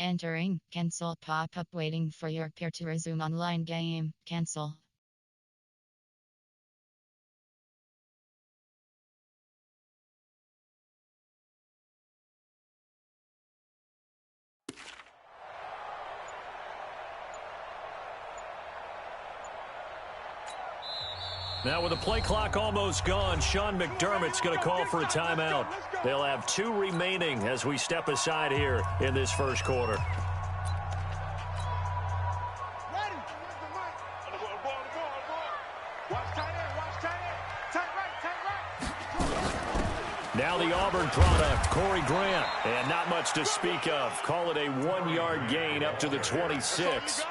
Entering, cancel pop-up waiting for your peer to resume online game, cancel. Now with the play clock almost gone, Sean McDermott's going to call for a timeout. They'll have 2 remaining as we step aside here in this first quarter. Now the Auburn product, Corey Grant, and not much to speak of. Call it a 1-yard gain up to the 26.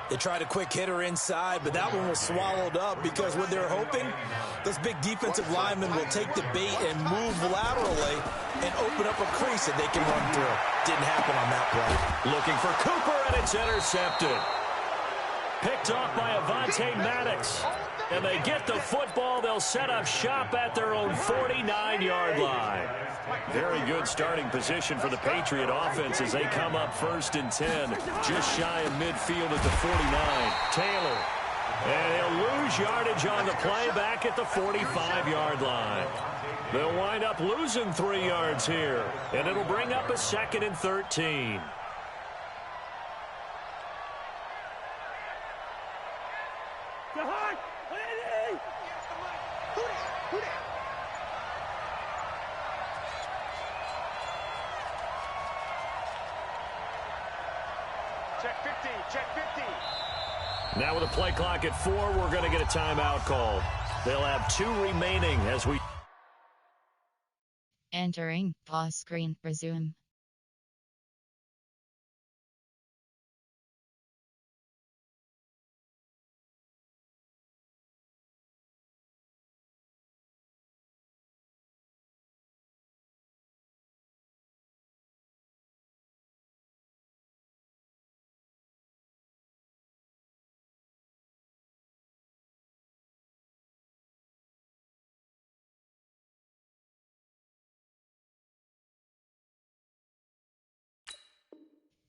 They tried a quick hitter inside, but that one was swallowed up because what they're hoping, those big defensive linemen will take the bait and move laterally and open up a crease that they can run through. Didn't happen on that play. Looking for Cooper, and it's intercepted. Picked off by Avonte Maddox. And they get the football. They'll set up shop at their own 49-yard line. Very good starting position for the Patriot offense as they come up 1st and 10. Just shy of midfield at the 49. Taylor. And he'll lose yardage on the play back at the 45-yard line. They'll wind up losing 3 yards here. And it'll bring up a 2nd and 13. Now with a play clock at 4, we're going to get a timeout called. They'll have 2 remaining as we... Entering, pause screen, resume.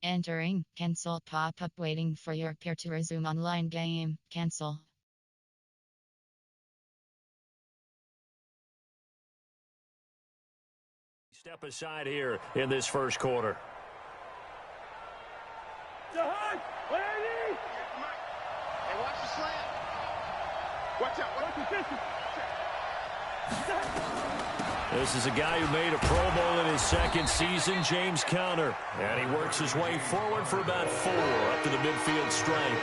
Entering, cancel pop-up waiting for your peer to resume online game, cancel. Step aside here in this first quarter. Hey, watch the slant. Watch out. This is a guy who made a Pro Bowl in his 2nd season, James Conner. And he works his way forward for about 4 up to the midfield stripe.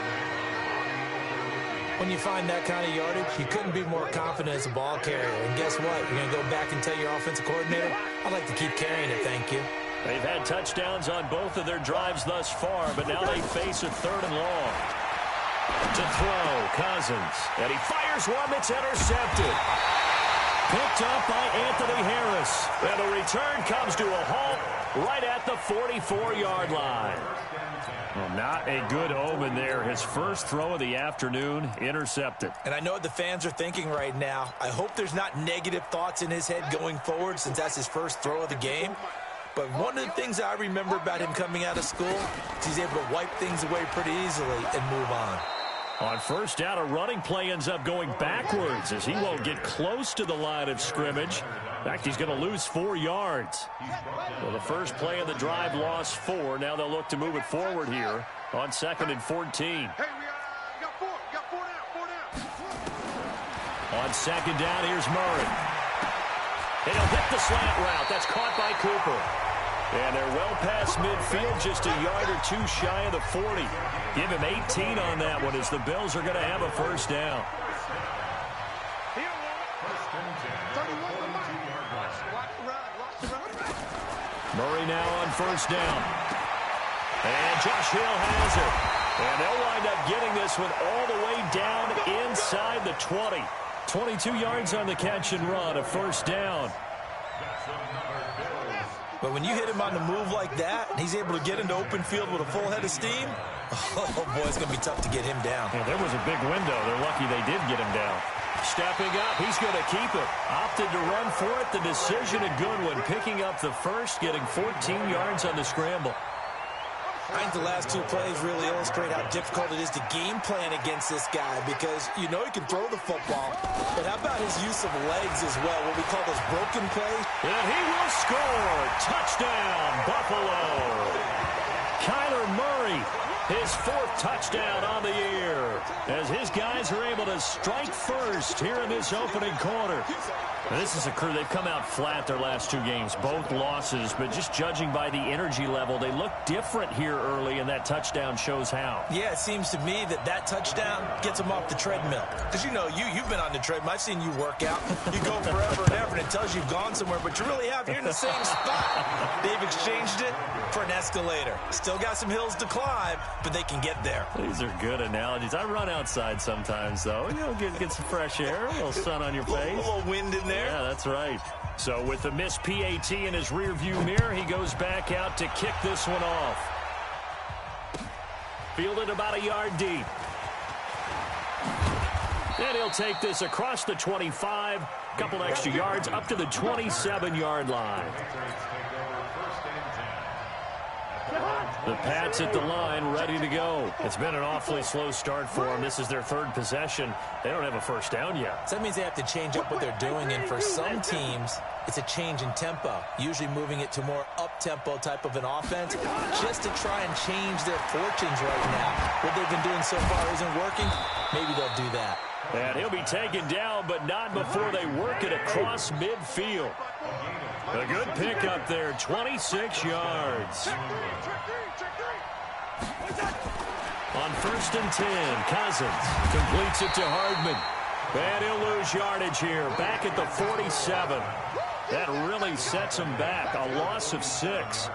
When you find that kind of yardage, you couldn't be more confident as a ball carrier. And guess what? You're going to go back and tell your offensive coordinator, I'd like to keep carrying it, thank you. They've had touchdowns on both of their drives thus far, but now they face a 3rd and long. To throw, Cousins. And he fires one that's intercepted. Picked up by Anthony Harris. And the return comes to a halt right at the 44-yard line. Well, not a good omen there. His first throw of the afternoon, intercepted. And I know what the fans are thinking right now. I hope there's not negative thoughts in his head going forward since that's his first throw of the game. But one of the things I remember about him coming out of school is he's able to wipe things away pretty easily and move on. On first down, a running play ends up going backwards as he won't get close to the line of scrimmage. In fact, he's going to lose 4 yards. Well, the first play of the drive lost 4. Now they'll look to move it forward here on 2nd and 14. Hey, we got 4. We got 4 down. On 2nd down, here's Murray. And he'll hit the slant route. That's caught by Cooper. And they're well past midfield, just a yard or 2 shy of the 40. Give him 18 on that one as the Bills are going to have a first down. Murray now on first down. And Josh Hill has it. And they'll wind up getting this one all the way down inside the 20. 22 yards on the catch and run, a first down. But when you hit him on the move like that, and he's able to get into open field with a full head of steam, oh, boy, it's going to be tough to get him down. Yeah, there was a big window. They're lucky they did get him down. Stepping up, he's going to keep it. Opted to run for it. The decision a good one. Picking up the first, getting 14 yards on the scramble. I think the last two plays really illustrate how difficult it is to game plan against this guy because you know he can throw the football, but how about his use of legs as well, what we call those broken plays? And he will score. Touchdown, Buffalo. Kyler Murray, his fourth touchdown on the year, as his guys are able to strike first here in this opening quarter. Now, this is a crew, they've come out flat their last two games, both losses, but just judging by the energy level, they look different here early, and that touchdown shows how. Yeah, it seems to me that touchdown gets them off the treadmill. Because, you know, you've been on the treadmill. I've seen you work out. You go forever and ever, and it tells you you've gone somewhere, but you really have. You're in the same spot. They've exchanged it for an escalator. Still got some hills to climb, but they can get there. These are good analogies. I run outside sometimes, though. You know, get some fresh air, a little sun on your face. A little wind in there. Yeah, that's right. So with the missed PAT in his rearview mirror, he goes back out to kick this one off. Fielded about a yard deep. And he'll take this across the 25, couple extra yards up to the 27-yard line. The Pats at the line, ready to go. It's been an awfully slow start for them. This is their third possession. They don't have a first down yet. So that means they have to change up what they're doing, and for some teams, it's a change in tempo, usually moving it to more up-tempo type of an offense, just to try and change their fortunes right now. What they've been doing so far isn't working. Maybe they'll do that. And he'll be taken down, but not before they work it across midfield. A good pickup there, 26 yards. On 1st and 10, Cousins completes it to Hardman. And he'll lose yardage here, back at the 47. That really sets him back, a loss of 6.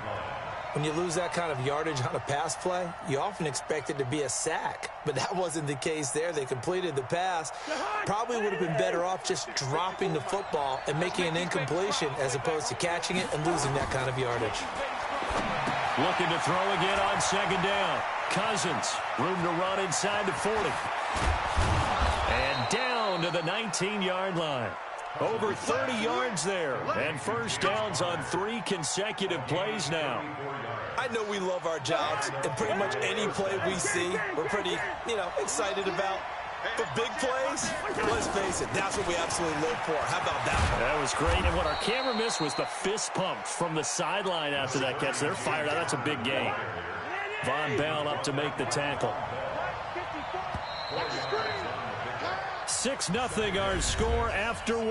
When you lose that kind of yardage on a pass play, you often expect it to be a sack. But that wasn't the case there. They completed the pass. Probably would have been better off just dropping the football and making an incompletion as opposed to catching it and losing that kind of yardage. Looking to throw again on 2nd down. Cousins, room to run inside the 40. And down to the 19-yard line. Over 30 yards there, and first downs on 3 consecutive plays now. I know we love our jobs, and pretty much any play we see, we're pretty, excited about. But big plays, let's face it, that's what we absolutely live for. How about that one? That was great, and what our camera missed was the fist pump from the sideline after that catch. They're fired out. That's a big gain. Von Bell up to make the tackle. 6-0 our score after 1.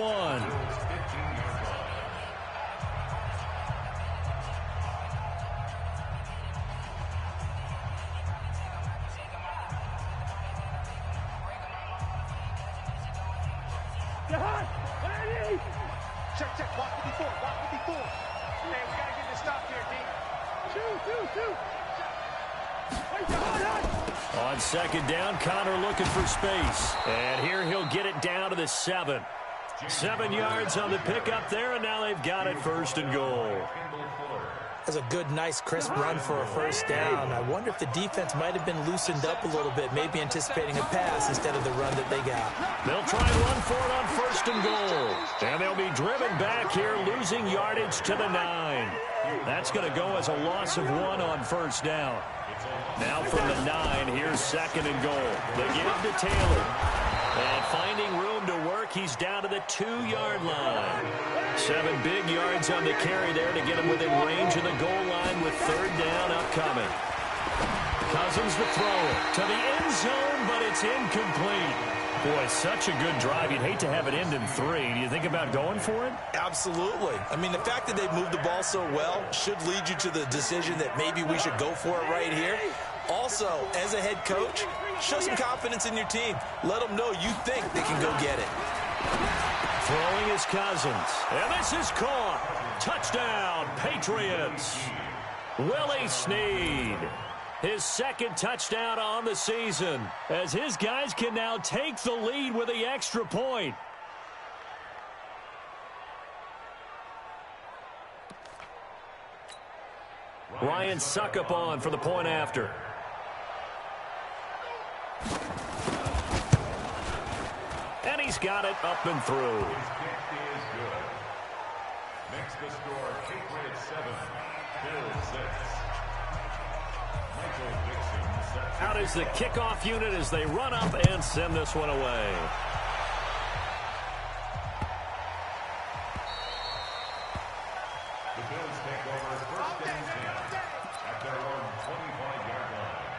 Check, walk 54, walk 54. Man, we gotta get this stop here, D. Shoot. On 2nd down, Connor looking for space. And here he'll get it down to the 7. 7 yards on the pickup there, and now they've got it 1st and goal. That's a good, nice, crisp run for a first down. I wonder if the defense might have been loosened up a little bit, maybe anticipating a pass instead of the run that they got. They'll try and run for it on 1st and goal. And they'll be driven back here, losing yardage to the 9. That's going to go as a loss of 1 on 1st down. Now from the 9, here's 2nd and goal. They give to Taylor. And finding room to work, he's down to the 2-yard line. 7 big yards on the carry there to get him within range of the goal line with 3rd down upcoming. Cousins the throw to the end zone, but it's incomplete. Boy, such a good drive. You'd hate to have it end in 3. Do you think about going for it? Absolutely. I mean, the fact that they've moved the ball so well should lead you to the decision that maybe we should go for it right here. Also, as a head coach, show some confidence in your team. Let them know you think they can go get it. Throwing is Cousins. And this is caught. Touchdown, Patriots. Willie Snead. His 2nd touchdown on the season, as his guys can now take the lead with the extra point. Ryan Suckup on for the point after. And he's got it up and through. Next to score, Patriots 7, Bills 6. Michael Dixon sets Out is the kickoff unit as they run up and send this one away. The Bills take over first and 10 at their own 25-yard line.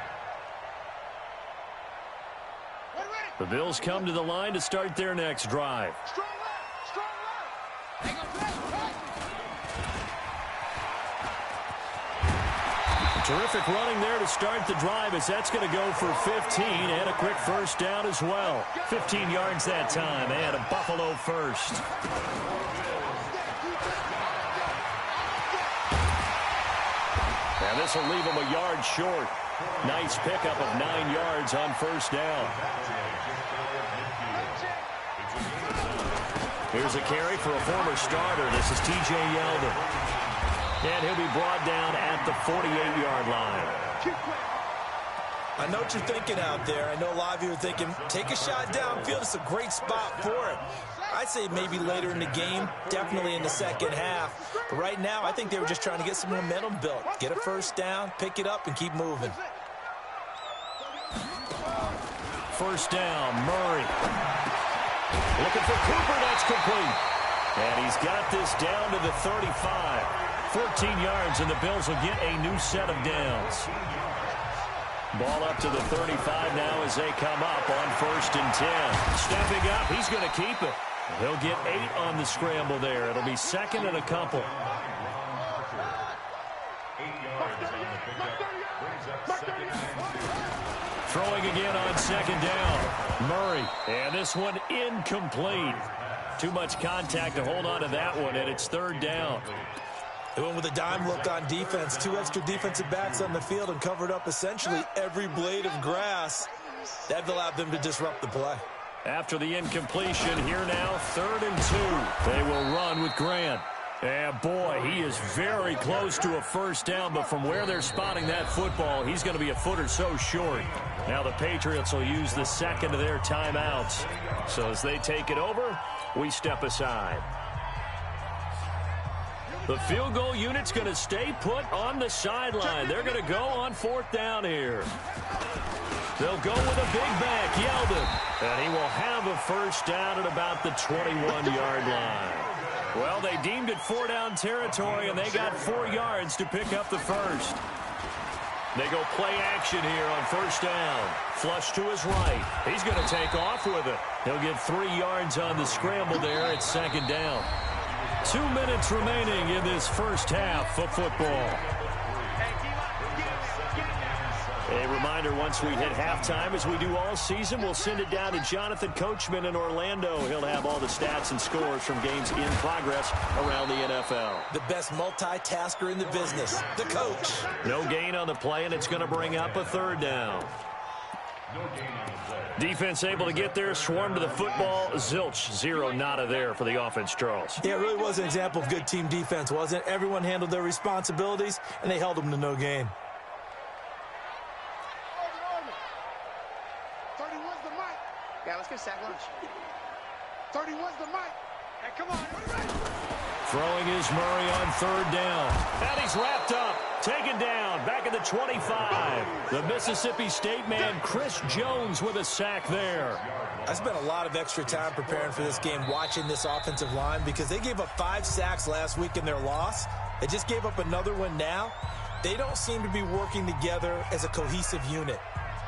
The Bills come to the line to start their next drive. Strong left, strong left. Hang on, play. Terrific running there to start the drive as that's going to go for 15 and a quick first down as well. 15 yards that time and a Buffalo first. And this will leave them a yard short. Nice pickup of 9 yards on first down. Here's a carry for a former starter. This is T.J. Yeldon. And he'll be brought down at the 48-yard line. I know what you're thinking out there. I know a lot of you are thinking, take a shot downfield. It's a great spot for it. I'd say maybe later in the game, definitely in the second half. But right now, I think they were just trying to get some momentum built. Get a first down, pick it up, and keep moving. First down, Murray. Looking for Cooper, that's complete. And he's got this down to the 35. 14 yards, and the Bills will get a new set of downs. Ball up to the 35 now as they come up on first and 10. Stepping up, he's going to keep it. He'll get 8 on the scramble there. It'll be second and a couple. 8 yards on the pickup. Brings up second and 2. Throwing again on second down. Murray, and this one incomplete. Too much contact to hold on to that one, and it's third down. They went with a dime look on defense. 2 extra defensive backs on the field and covered up essentially every blade of grass. That allowed them to disrupt the play. After the incompletion, here now, third and 2. They will run with Grant. And boy, he is very close to a first down, but from where they're spotting that football, he's going to be a foot or so short. Now the Patriots will use the second of their timeouts. So as they take it over, we step aside. The field goal unit's going to stay put on the sideline. They're going to go on fourth down here. They'll go with a big back, Yeldon. And he will have a first down at about the 21-yard line. Well, they deemed it 4-down territory, and they got 4 yards to pick up the first. They go play action here on first down. Flush to his right. He's going to take off with it. He'll get 3 yards on the scramble there at second down. 2 minutes remaining in this first half of football. A reminder, once we hit halftime, as we do all season, we'll send it down to Jonathan Coachman in Orlando. He'll have all the stats and scores from games in progress around the NFL. The best multitasker in the business, the coach. No gain on the play, and it's going to bring up a third down. Defense able to get there, swarm to the football. Zilch, 0 nada there for the offense, Charles. Yeah, it really was an example of good team defense, wasn't it? Everyone handled their responsibilities, and they held them to no gain. 31's the mic. Yeah, let's get sack lunch. 31's the mic. Hey, come on, everybody. Throwing is Murray on third down. And he's wrapped up. Taken down. Back at the 25. The Mississippi State man, Chris Jones, with a sack there. I spent a lot of extra time preparing for this game, watching this offensive line, because they gave up 5 sacks last week in their loss. They just gave up another one now. They don't seem to be working together as a cohesive unit.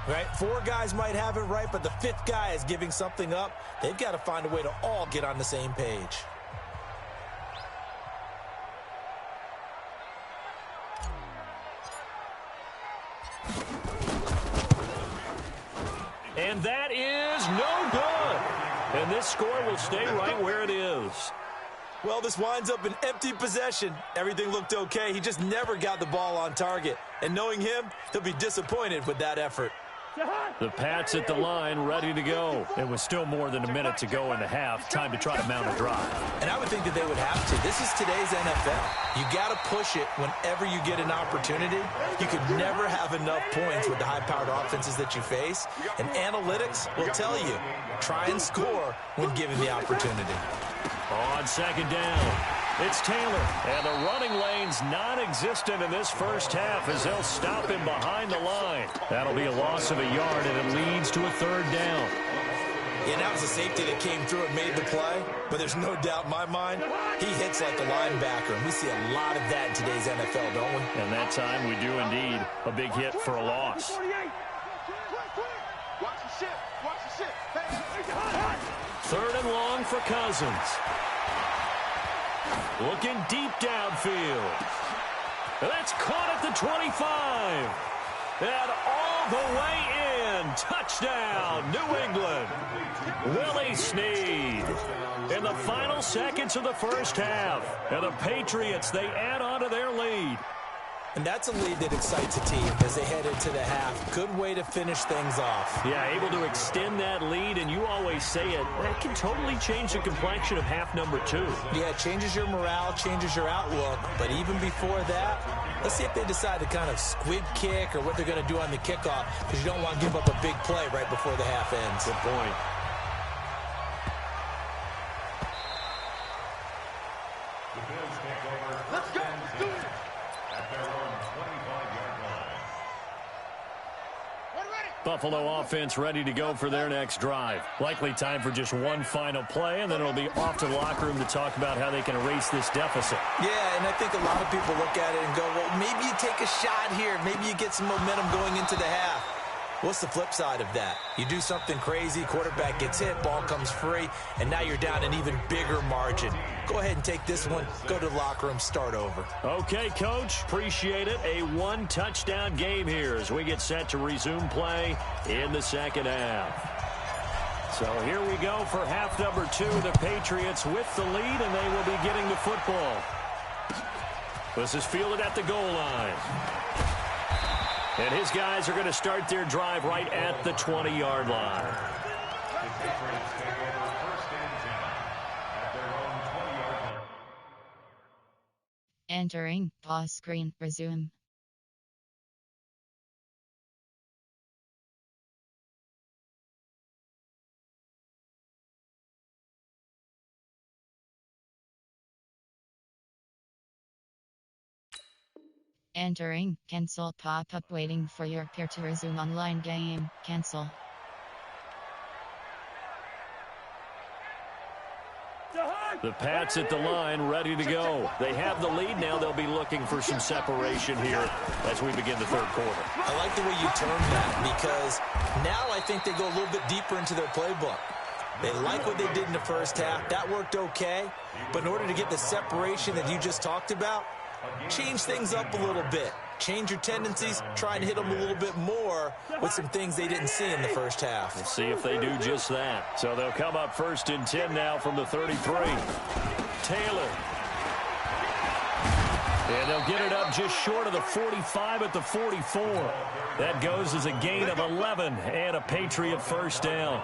Right? 4 guys might have it right, but the 5th guy is giving something up. They've got to find a way to all get on the same page. And that is no good. And this score will stay right where it is. Well, this winds up an empty possession. Everything looked okay. He just never got the ball on target. And knowing him, he'll be disappointed with that effort. The Pats at the line, ready to go. It was still more than a minute to go in the half. Time to try to mount a drive. And I would think that they would have to. This is today's NFL. You got to push it whenever you get an opportunity. You could never have enough points with the high-powered offenses that you face. And analytics will tell you, try and score when given the opportunity. On second down, it's Taylor. And the running lane's non-existent in this first half as they'll stop him behind the line. That'll be a loss of a yard, and it leads to a third down. Yeah, that was a safety that came through and made the play. But there's no doubt in my mind, he hits like a linebacker. And we see a lot of that in today's NFL, don't we? And that time we do indeed. A big hit for a loss. Third and long for Cousins. Looking deep downfield. That's caught at the 25. And all the way in. Touchdown, New England. Willie Snead. In the final seconds of the first half. And the Patriots, they add on to their lead. And that's a lead that excites a team as they head into the half. Good way to finish things off. Yeah, able to extend that lead, and you always say it, that can totally change the complexion of half number 2. Yeah, it changes your morale, changes your outlook. But even before that, let's see if they decide to kind of squib kick or what they're going to do on the kickoff, because you don't want to give up a big play right before the half ends. Good point. Let's go. Let's do it. Buffalo offense ready to go for their next drive. Likely time for just one final play, and then it'll be off to the locker room to talk about how they can erase this deficit. Yeah, and I think a lot of people look at it and go, well, maybe you take a shot here. Maybe you get some momentum going into the half. What's the flip side of that? You do something crazy, quarterback gets hit, ball comes free, and now you're down an even bigger margin. Go ahead and take this one, go to the locker room, start over. Okay, Coach, appreciate it. A one-touchdown game here as we get set to resume play in the second half. So here we go for half number 2. The Patriots with the lead, and they will be getting the football. This is fielded at the goal line. And his guys are going to start their drive right at the 20-yard line. Entering pause screen, resume. Entering, cancel pop-up waiting for your peer to resume online game, cancel. The Pats at the line, ready to go. They have the lead now. They'll be looking for some separation here as we begin the third quarter. I like the way you term that, because now I think they go a little bit deeper into their playbook. They like what they did in the first half. That worked okay. But in order to get the separation that you just talked about, change things up a little bit. Change your tendencies, try and hit them a little bit more with some things they didn't see in the first half. We'll see if they do just that. So they'll come up first and 10 now from the 33. Taylor. And they'll get it up just short of the 45 at the 44. That goes as a gain of 11 and a Patriot first down.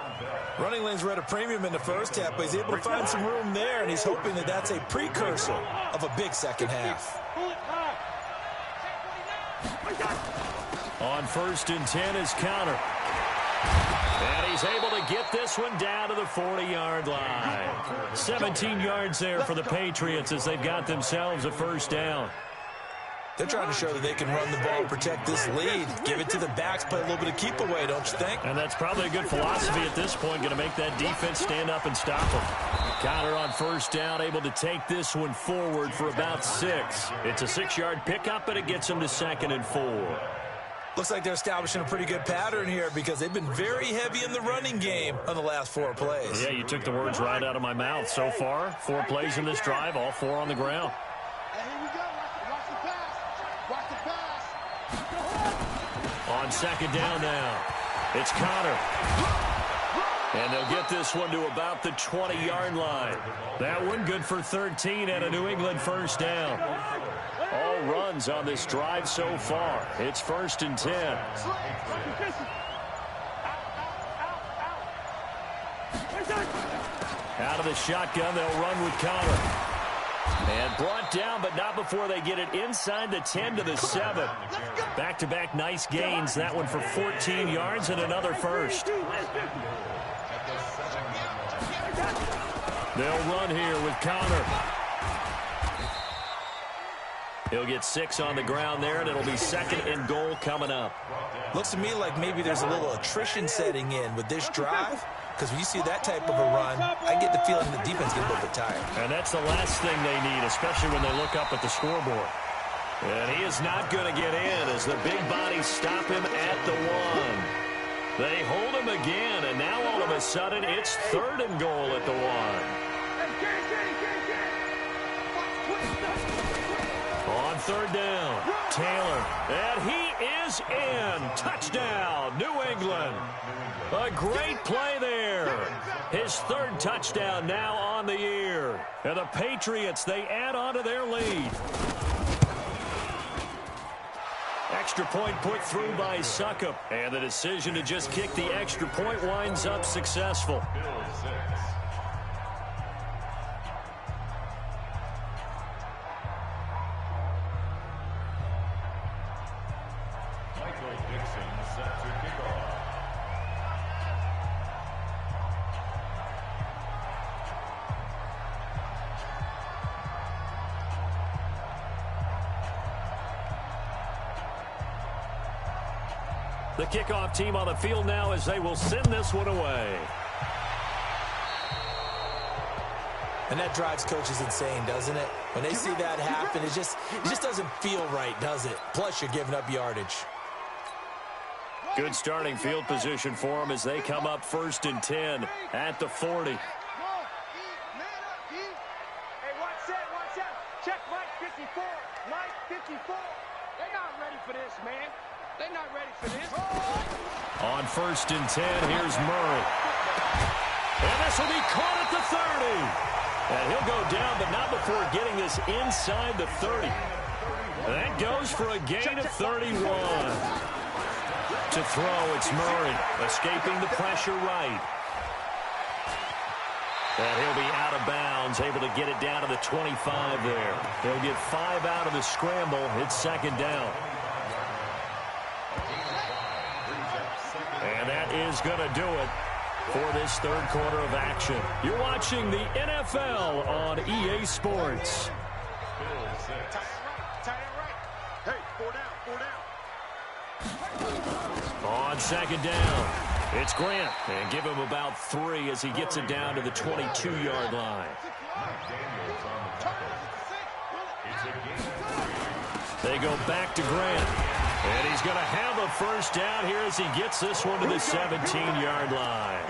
Running lanes were at a premium in the first half, but he's able to find some room there, and he's hoping that that's a precursor of a big second half. On first and 10 is Counter. And he's able to get this one down to the 40-yard line. 17 yards there for the Patriots as they've got themselves a first down. They're trying to show that they can run the ball and protect this lead. Give it to the backs, play a little bit of keep away, don't you think? And that's probably a good philosophy at this point, going to make that defense stand up and stop them. Counter on first down, able to take this one forward for about 6. It's a 6-yard pickup, but it gets them to 2nd and 4. Looks like they're establishing a pretty good pattern here because they've been very heavy in the running game on the last 4 plays. Yeah, you took the words right out of my mouth. So far, 4 plays in this drive, all 4 on the ground. On second down now, it's Connor. And they'll get this one to about the 20-yard line. That one good for 13 and a New England first down. All runs on this drive so far. It's first and 10. Out of the shotgun, they'll run with Connor. And brought down, but not before they get it inside the 10 to the 7. Back-to-back nice gains. That one for 14 yards and another first. They'll run here with Connor. He'll get 6 on the ground there, and it'll be 2nd and goal coming up. Looks to me like maybe there's a little attrition setting in with this drive. Because when you see that type of a run, I get the feeling the defense gets a little bit tired. And that's the last thing they need, especially when they look up at the scoreboard. And he is not going to get in as the big bodies stop him at the 1. They hold him again, and now all of a sudden it's 3rd and goal at the 1. On 3rd down, Taylor, and he is in. Touchdown, New England. A great play there. His 3rd touchdown now on the year. And the Patriots, they add on to their lead. Extra point put through by Suckup. And the decision to just kick the extra point winds up successful. The kickoff team on the field now as they will send this one away. And that drives coaches insane, doesn't it? When they see that happen, it just doesn't feel right, does it? Plus, you're giving up yardage. Good starting field position for them as they come up 1st and 10 at the 40. Hey, watch that. Check Mike 54. Mike 54. They're not ready for this, man. They're not ready for this. On 1st and 10, here's Murray. And this will be caught at the 30. And he'll go down, but not before getting this inside the 30. And that goes for a gain of 31. To throw, it's Murray, escaping the pressure right. And he'll be out of bounds, able to get it down to the 25 there. He'll get 5 out of the scramble. It's 2nd down. And that is going to do it for this 3rd quarter of action. You're watching the NFL on EA Sports. Hey, 4 down. On 2nd down, it's Grant. And give him about 3 as he gets it down to the 22-yard line. They go back to Grant. And he's going to have a 1st down here as he gets this one to the 17-yard line.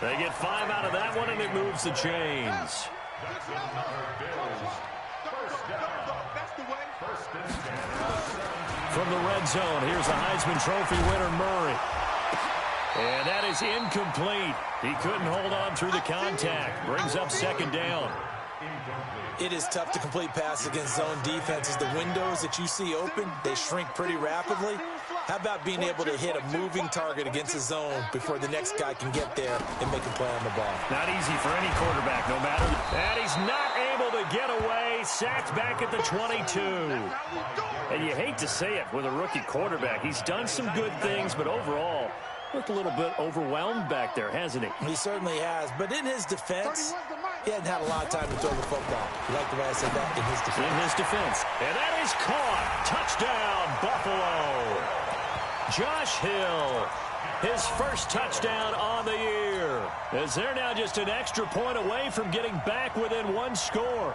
They get 5 out of that one, and it moves the chains. From the red zone, here's the Heisman Trophy winner, Murray. And that is incomplete. He couldn't hold on through the contact. Brings up 2nd down. It is tough to complete passes against zone defenses. The windows that you see open, they shrink pretty rapidly. How about being able to hit a moving target against the zone before the next guy can get there and make a play on the ball? Not easy for any quarterback, no matter. And he's not able to get away. Sacked back at the 22. And you hate to say it with a rookie quarterback. He's done some good things, but overall, looked a little bit overwhelmed back there, hasn't he? He certainly has. But in his defense, he hadn't had a lot of time to throw the football. You like the way I said that? In his defense. In his defense. And that is caught. Touchdown, Buffalo. Josh Hill, his 1st touchdown on the year. As they're now just an extra point away from getting back within 1 score.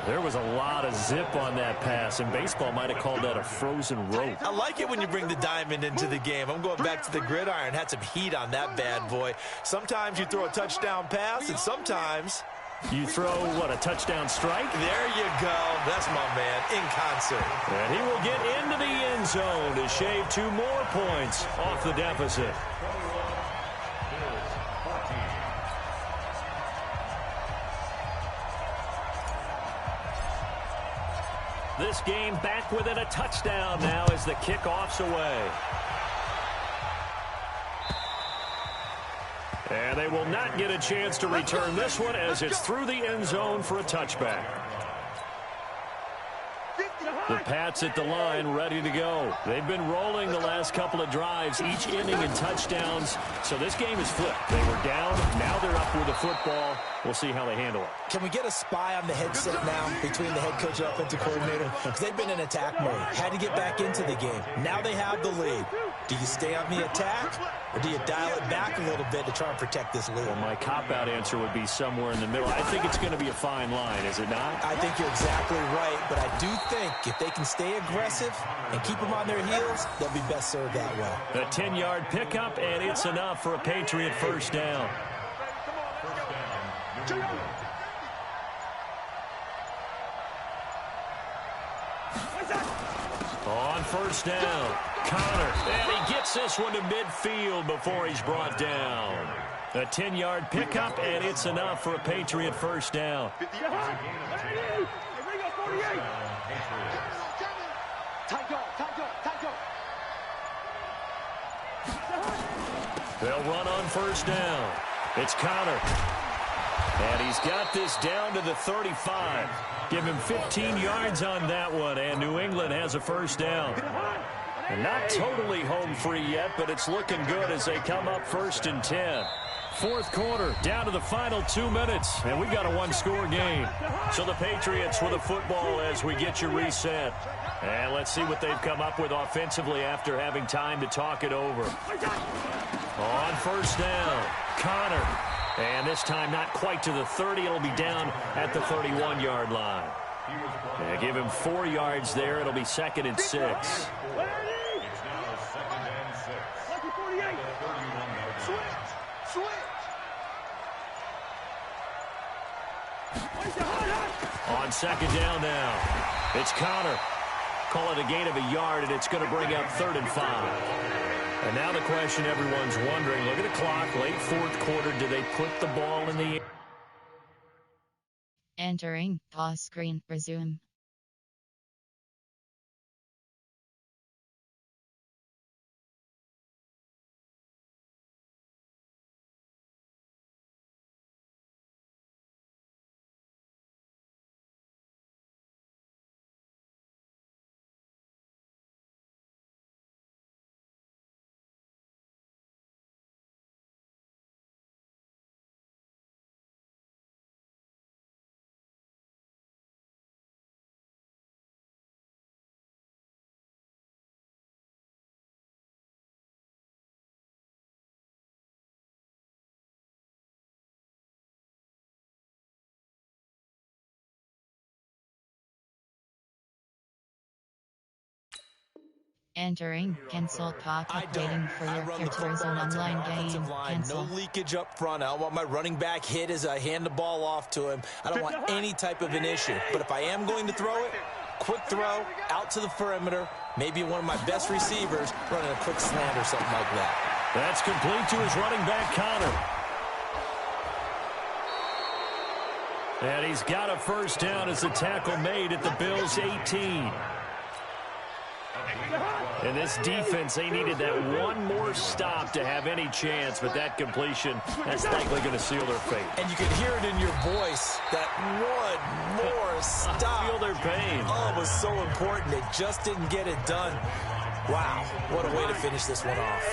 There was a lot of zip on that pass, and baseball might have called that a frozen rope. I like it when you bring the diamond into the game. I'm going back to the gridiron. Had some heat on that bad boy. Sometimes you throw a touchdown pass, and sometimes you throw, what, a touchdown strike? There you go. That's my man, in concert. And he will get into the end zone to shave 2 more points off the deficit. This game back within a touchdown now as the kickoff's away. And they will not get a chance to return this one as it's through the end zone for a touchback. The Pats at the line, ready to go. They've been rolling the last couple of drives, each ending in touchdowns. So this game is flipped. They were down, now they're up with the football. We'll see how they handle it. Can we get a spy on the headset now between the head coach and offensive coordinator? Because they've been in attack mode. Had to get back into the game. Now they have the lead. Do you stay on the attack, or do you dial it back a little bit to try and protect this lead? Well, my cop-out answer would be somewhere in the middle. I think it's going to be a fine line, is it not? I think you're exactly right, but I do think if they can stay aggressive and keep them on their heels, they'll be best served that way. A 10-yard pickup, and it's enough for a Patriot first down. On first down, Connor, and he gets this one to midfield before he's brought down. A 10-yard pickup, and it's enough for a Patriot first down. They'll run on first down. It's Connor. And he's got this down to the 35. Give him 15 yards on that one, and New England has a first down. And not totally home free yet, but it's looking good as they come up 1st and 10. Fourth quarter, down to the final 2 minutes, and we've got a one-score game. So the Patriots with the football as we get you reset. And let's see what they've come up with offensively after having time to talk it over. On first down, Connor. And this time not quite to the 30. It'll be down at the 31-yard line. And give him 4 yards there. It'll be 2nd and 6. It's now 2nd and 6. On second down now, it's Connor. Call it a gain of a yard, and it's going to bring up 3rd and 5. And now the question everyone's wondering, look at the clock, late fourth quarter, do they put the ball in the air? Entering, pause screen, resume. Entering, cancel pop-up waiting for your Peer Zone online game. Cancel. No leakage up front. I don't want my running back hit as I hand the ball off to him. I don't want any type of an issue. But if I am going to throw it, quick throw, out to the perimeter, maybe one of my best receivers running a quick slant or something like that. That's complete to his running back, Connor. And he's got a first down as the tackle made at the Bills' 18. And this defense, they needed that one more stop to have any chance, but that completion, that's likely going to seal their fate. And you could hear it in your voice, that one more stop. I feel their pain. Oh, it was so important. They just didn't get it done. Wow, what a way to finish this one off.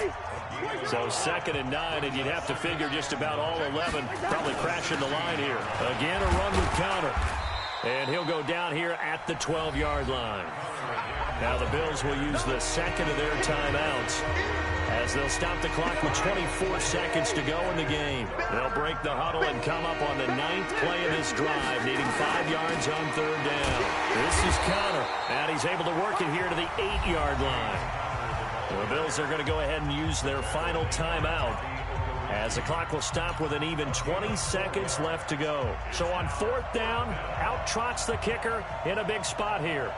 So 2nd and 9, and you'd have to figure just about all 11 probably crashing the line here. Again, a run with Connor. And he'll go down here at the 12-yard line. Now the Bills will use the second of their timeouts as they'll stop the clock with 24 seconds to go in the game. They'll break the huddle and come up on the 9th play of this drive, needing 5 yards on 3rd down. This is Connor, and he's able to work it here to the 8-yard line. The Bills are going to go ahead and use their final timeout as the clock will stop with an even 20 seconds left to go. So on 4th down, out trots the kicker in a big spot here.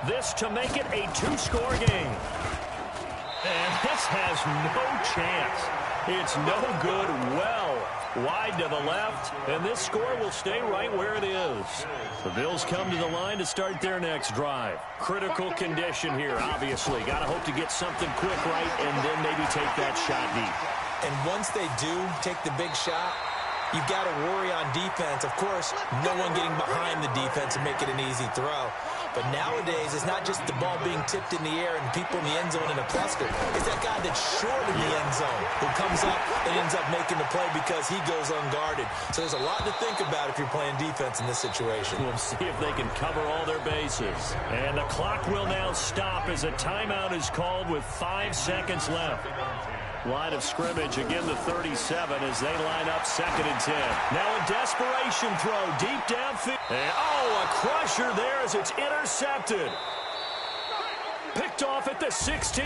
This to make it a 2-score game. And this has no chance. It's no good, well wide to the left, and this score will stay right where it is. The Bills come to the line to start their next drive. Critical condition here, obviously. Got to hope to get something quick right and then maybe take that shot deep. And once they do take the big shot, you've got to worry on defense. Of course, no one getting behind the defense and make it an easy throw. But nowadays, it's not just the ball being tipped in the air and people in the end zone in a cluster. It's that guy that's short in the end zone who comes up and ends up making the play because he goes unguarded. So there's a lot to think about if you're playing defense in this situation. We'll see if they can cover all their bases. And the clock will now stop as a timeout is called with 5 seconds left. Line of scrimmage, again the 37 as they line up 2nd and 10. Now a desperation throw deep downfield. And a crusher there as it's intercepted. Picked off at the 16.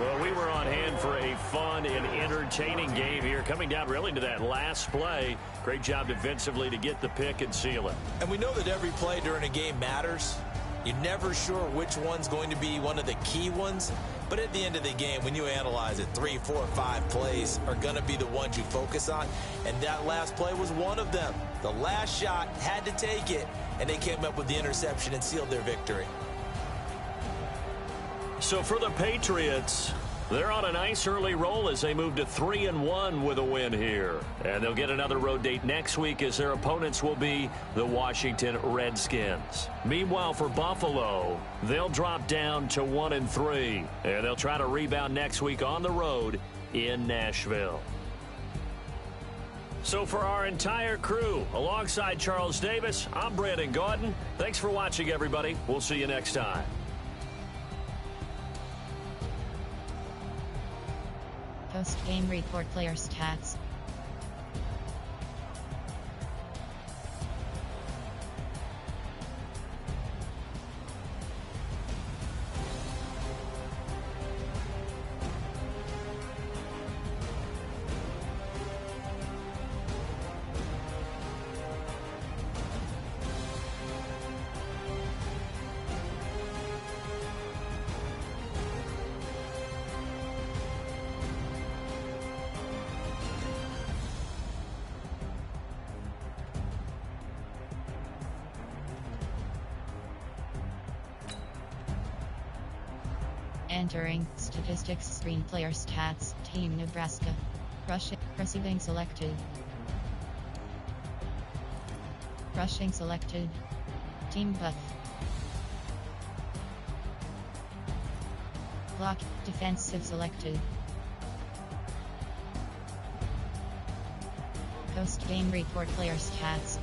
Well, we were on hand for a fun and entertaining game here, coming down really to that last play. Great job defensively to get the pick and seal it. And we know that every play during a game matters. You're never sure which one's going to be one of the key ones. But at the end of the game, when you analyze it, 3, 4, 5 plays are going to be the ones you focus on. And that last play was one of them. The last shot had to take it, and they came up with the interception and sealed their victory. So for the Patriots, they're on a nice early roll as they move to 3-1 with a win here. And they'll get another road date next week as their opponents will be the Washington Redskins. Meanwhile, for Buffalo, they'll drop down to 1-3. And they'll try to rebound next week on the road in Nashville. So for our entire crew, alongside Charles Davis, I'm Brandon Gaudin. Thanks for watching, everybody. We'll see you next time. Post-game report player stats. Entering statistics screen player stats. Team Nebraska. Receiving selected. Rushing selected. Team Buff. Block defensive selected. Post game report player stats.